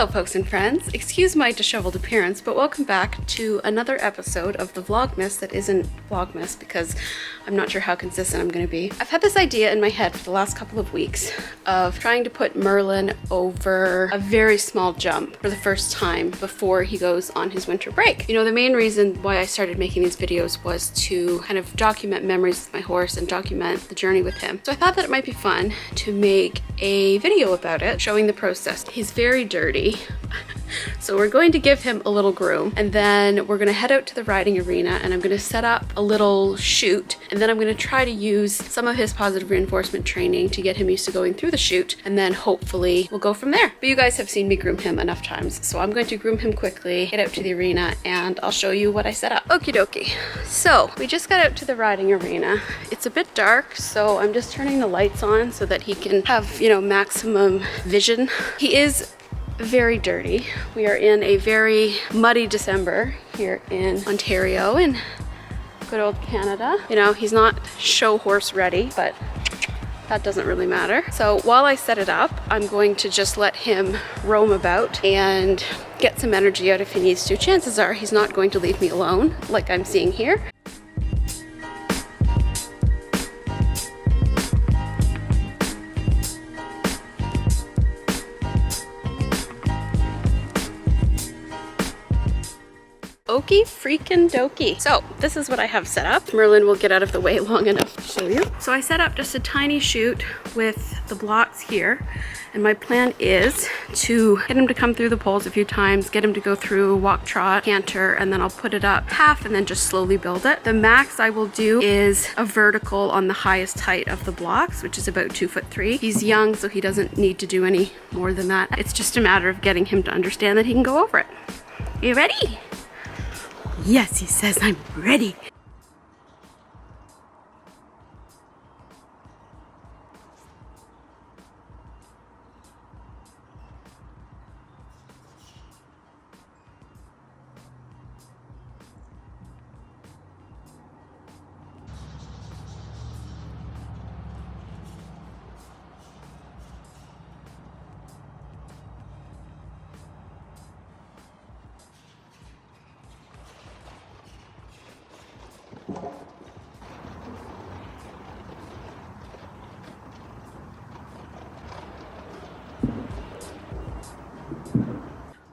Hello folks and friends, excuse my disheveled appearance, but welcome back to another episode of the Vlogmas that isn't Vlogmas because I'm not sure how consistent I'm going to be. I've had this idea in my head for the last couple of weeks of trying to put Merlin over a very small jump for the first time before he goes on his winter break. You know, the main reason why I started making these videos was to kind of document memories with my horse and document the journey with him. So I thought that it might be fun to make a video about it, showing the process. He's very dirty. So we're going to give him a little groom and then we're going to head out to the riding arena and I'm going to set up a little chute and then I'm going to try to use some of his positive reinforcement training to get him used to going through the chute and then hopefully we'll go from there. But you guys have seen me groom him enough times, so I'm going to groom him quickly, get out to the arena, and I'll show you what I set up. Okie dokie. So we just got out to the riding arena. It's a bit dark, so I'm just turning the lights on so that he can have, you know, maximum vision. He is very dirty. We are in a very muddy December here in Ontario in good old Canada. You know, he's not show horse ready, but that doesn't really matter. So while I set it up, I'm going to just let him roam about and get some energy out if he needs to. Chances are he's not going to leave me alone like I'm seeing here. Okie freaking dokie. So this is what I have set up. Merlin will get out of the way long enough to show you. So I set up just a tiny chute with the blocks here. And my plan is to get him to come through the poles a few times, get him to go through walk, trot, canter, and then I'll put it up half and then just slowly build it. The max I will do is a vertical on the highest height of the blocks, which is about 2'3". He's young, so he doesn't need to do any more than that. It's just a matter of getting him to understand that he can go over it. You ready? Yes, he says, I'm ready.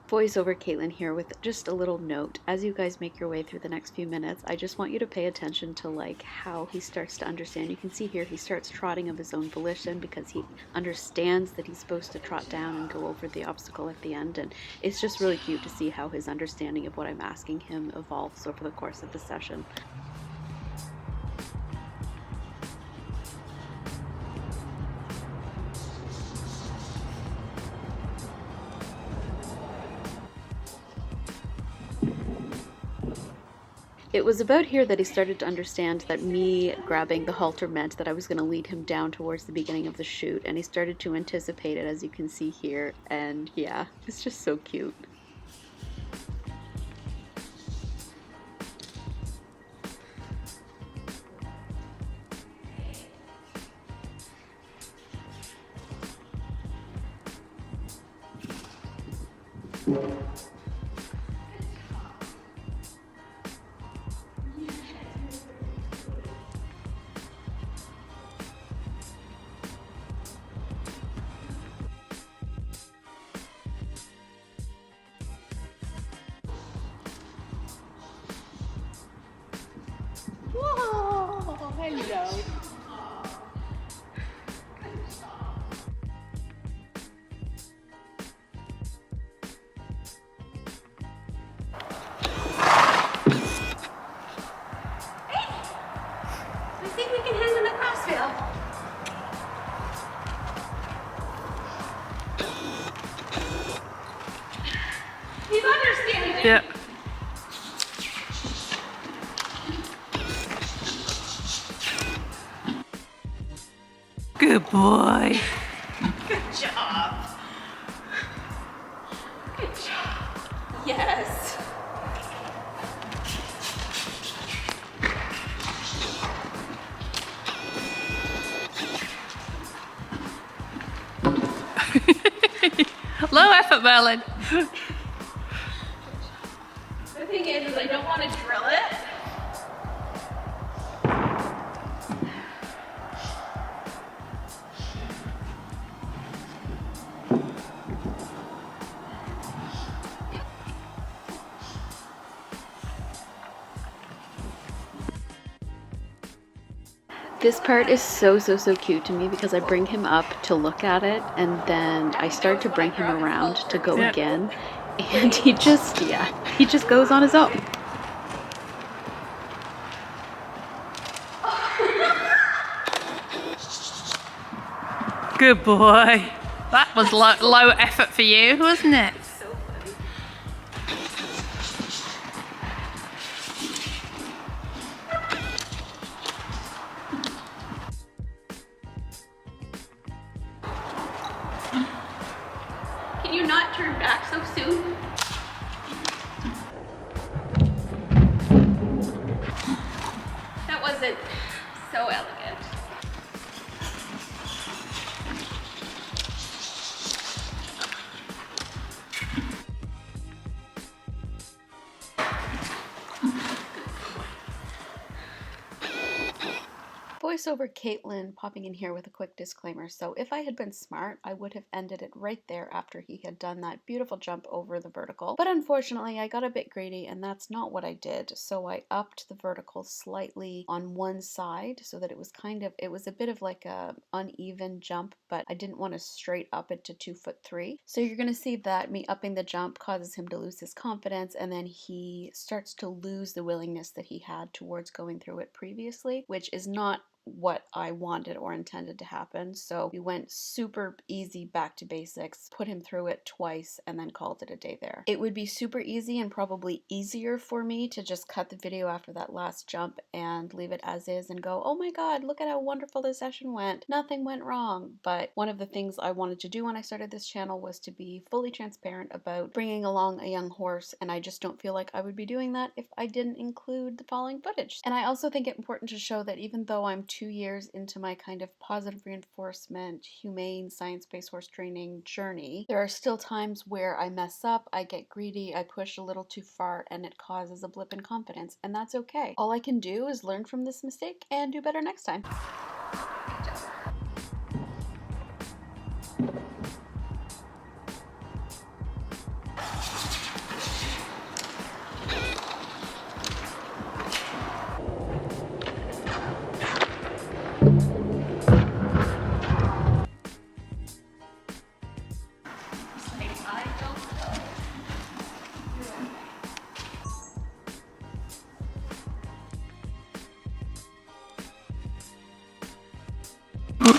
Voiceover Kaitlyn here with just a little note. As you guys make your way through the next few minutes, I just want you to pay attention to like how he starts to understand. You can see here he starts trotting of his own volition because he understands that he's supposed to trot down and go over the obstacle at the end, and it's just really cute to see how his understanding of what I'm asking him evolves over the course of the session. It was about here that he started to understand that me grabbing the halter meant that I was going to lead him down towards the beginning of the chute, and he started to anticipate it, as you can see here, and yeah, it's just so cute. Whoa, hello. I think we can hand him the crossfield. He's understanding it. Yeah. Good boy. Good job. Good job. Yes. Low effort, Merlin. The thing is I don't want to drill it. This part is so cute to me because I bring him up to look at it and then I start to bring him around to go again, and he just goes on his own. Good boy. That was low effort for you, wasn't it? Can you not turn back so soon? That wasn't so elegant. Voiceover Kaitlyn popping in here with a quick disclaimer. So if I had been smart, I would have ended it right there after he had done that beautiful jump over the vertical. But unfortunately, I got a bit greedy and that's not what I did. So I upped the vertical slightly on one side so that it was a bit of like a uneven jump, but I didn't want to straight up it to 2'3". So you're going to see that me upping the jump causes him to lose his confidence, and then he starts to lose the willingness that he had towards going through it previously, which is not what I wanted or intended to happen. So we went super easy back to basics, put him through it twice, and then called it a day there. It would be super easy and probably easier for me to just cut the video after that last jump and leave it as is and go, oh my god, look at how wonderful this session went. Nothing went wrong. But one of the things I wanted to do when I started this channel was to be fully transparent about bringing along a young horse, and I just don't feel like I would be doing that if I didn't include the following footage. And I also think it important to show that even though I'm 2 years into my kind of positive reinforcement, humane, science-based horse training journey, there are still times where I mess up, I get greedy, I push a little too far, and it causes a blip in confidence, and that's okay. All I can do is learn from this mistake and do better next time.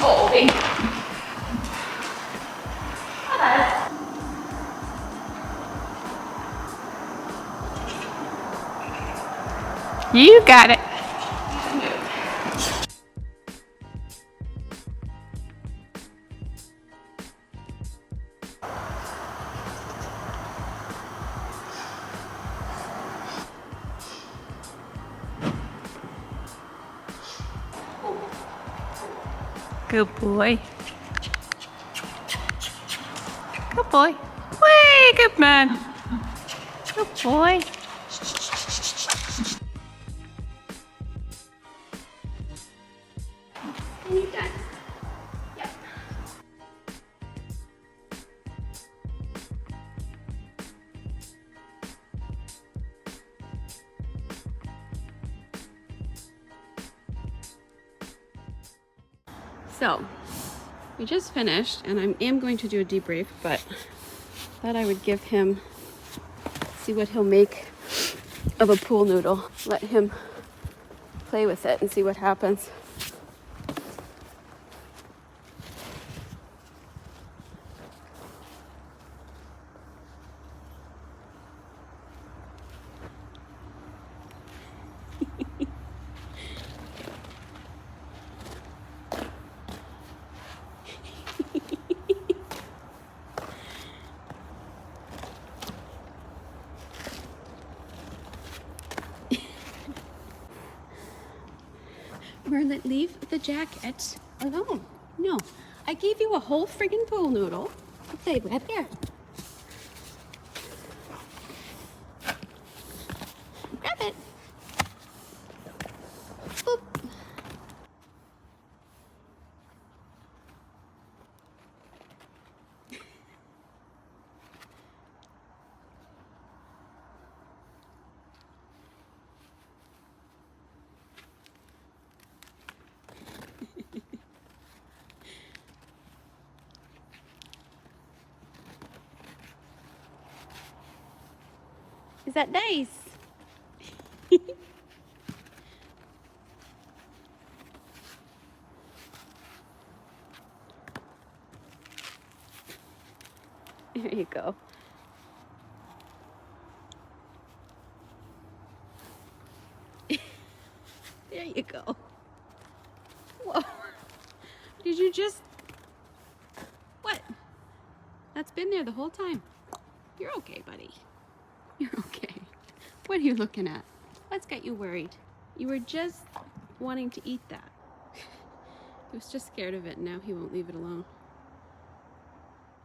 Oh, okay. You got it. Good boy. Good boy. Way, good man. Good boy. And you're done. Yep. So, we just finished, and I am going to do a debrief, but thought I would give him, see what he'll make of a pool noodle. Let him play with it and see what happens. Merlin, leave the jacket alone. No, I gave you a whole friggin' pool noodle to play with. There. Is that nice? There you go. There you go. Whoa. Did you just... What? That's been there the whole time. You're okay, buddy. You're okay. What are you looking at? What's got you worried? You were just wanting to eat that. He was just scared of it, and now he won't leave it alone.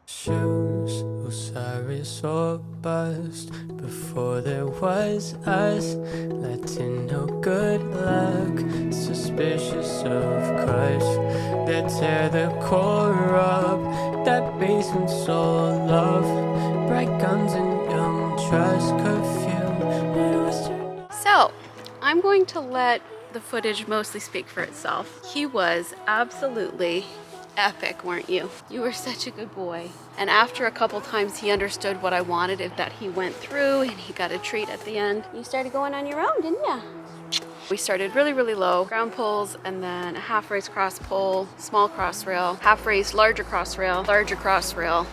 Shoes, Osiris or bust. Before there was us, letting no good luck. Suspicious of crush, that tear the core up. That basement soul love, bright guns and young trust curfew. So, I'm going to let the footage mostly speak for itself. He was absolutely epic, weren't you? You were such a good boy. And after a couple times he understood what I wanted, that he went through and he got a treat at the end. You started going on your own, didn't you? We started really, really low, ground pulls, and then a half raise cross pull, small cross rail, half raise, larger cross rail,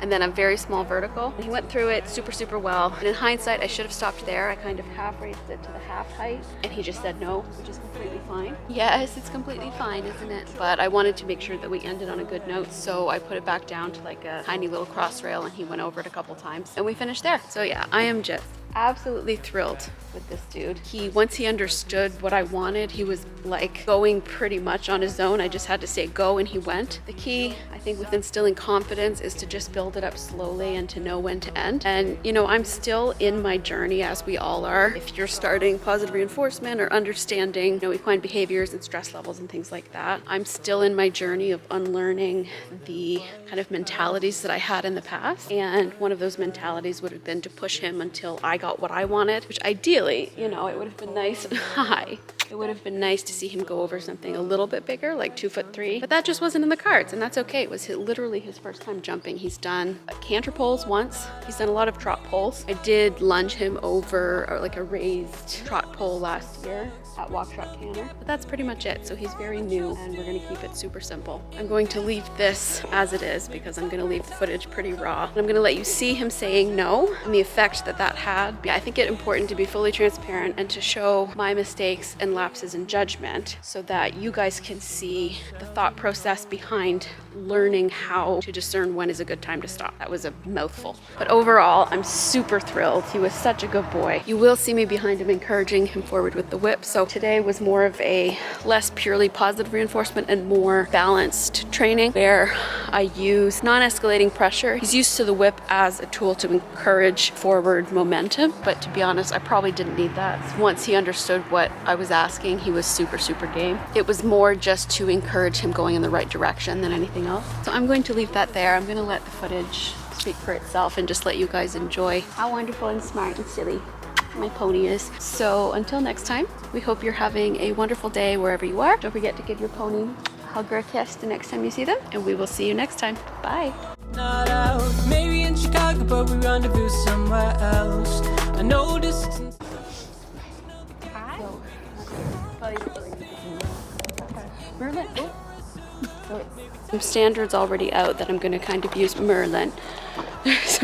and then a very small vertical. And he went through it super, super well. And in hindsight, I should have stopped there. I kind of half raised it to the half height, and he just said no, which is completely fine. Yes, it's completely fine, isn't it? But I wanted to make sure that we ended on a good note, so I put it back down to like a tiny little cross rail, and he went over it a couple times, and we finished there. So yeah, I am just absolutely thrilled with this dude. Once he understood what I wanted, he was like going pretty much on his own. I just had to say go and he went. The key, I think, with instilling confidence is to just build it up slowly and to know when to end. And you know, I'm still in my journey, as we all are. If you're starting positive reinforcement or understanding, you know, equine behaviors and stress levels and things like that, I'm still in my journey of unlearning the kind of mentalities that I had in the past. And one of those mentalities would have been to push him until I got what I wanted, which ideally, you know, it would have been nice. Hi. It would have been nice to see him go over something a little bit bigger, like 2'3", but that just wasn't in the cards, and that's okay. It was literally his first time jumping. He's done canter poles once. He's done a lot of trot poles. I did lunge him over like a raised trot pole last year at Walk Trot Canter, but that's pretty much it. So he's very new, and we're going to keep it super simple. I'm going to leave this as it is because I'm going to leave the footage pretty raw. And I'm going to let you see him saying no and the effect that that had. I think it's important to be fully transparent and to show my mistakes and lapses in judgment so that you guys can see the thought process behind learning how to discern when is a good time to stop. That was a mouthful. But overall, I'm super thrilled. He was such a good boy. You will see me behind him encouraging him forward with the whip. So today was more of a less purely positive reinforcement and more balanced training where I use non-escalating pressure. He's used to the whip as a tool to encourage forward momentum, but to be honest, I probably didn't need that. Once he understood what I was asking, he was super, super game. It was more just to encourage him going in the right direction than anything else. So I'm going to leave that there. I'm going to let the footage speak for itself and just let you guys enjoy how wonderful and smart and silly my pony is. So until next time, we hope you're having a wonderful day wherever you are. Don't forget to give your pony a hug or a kiss the next time you see them, and we will see you next time. Bye. Not out, maybe in Chicago, but we rendezvous somewhere else. I know distance. Merlin. Some standards already out that I'm going to kind of use Merlin. So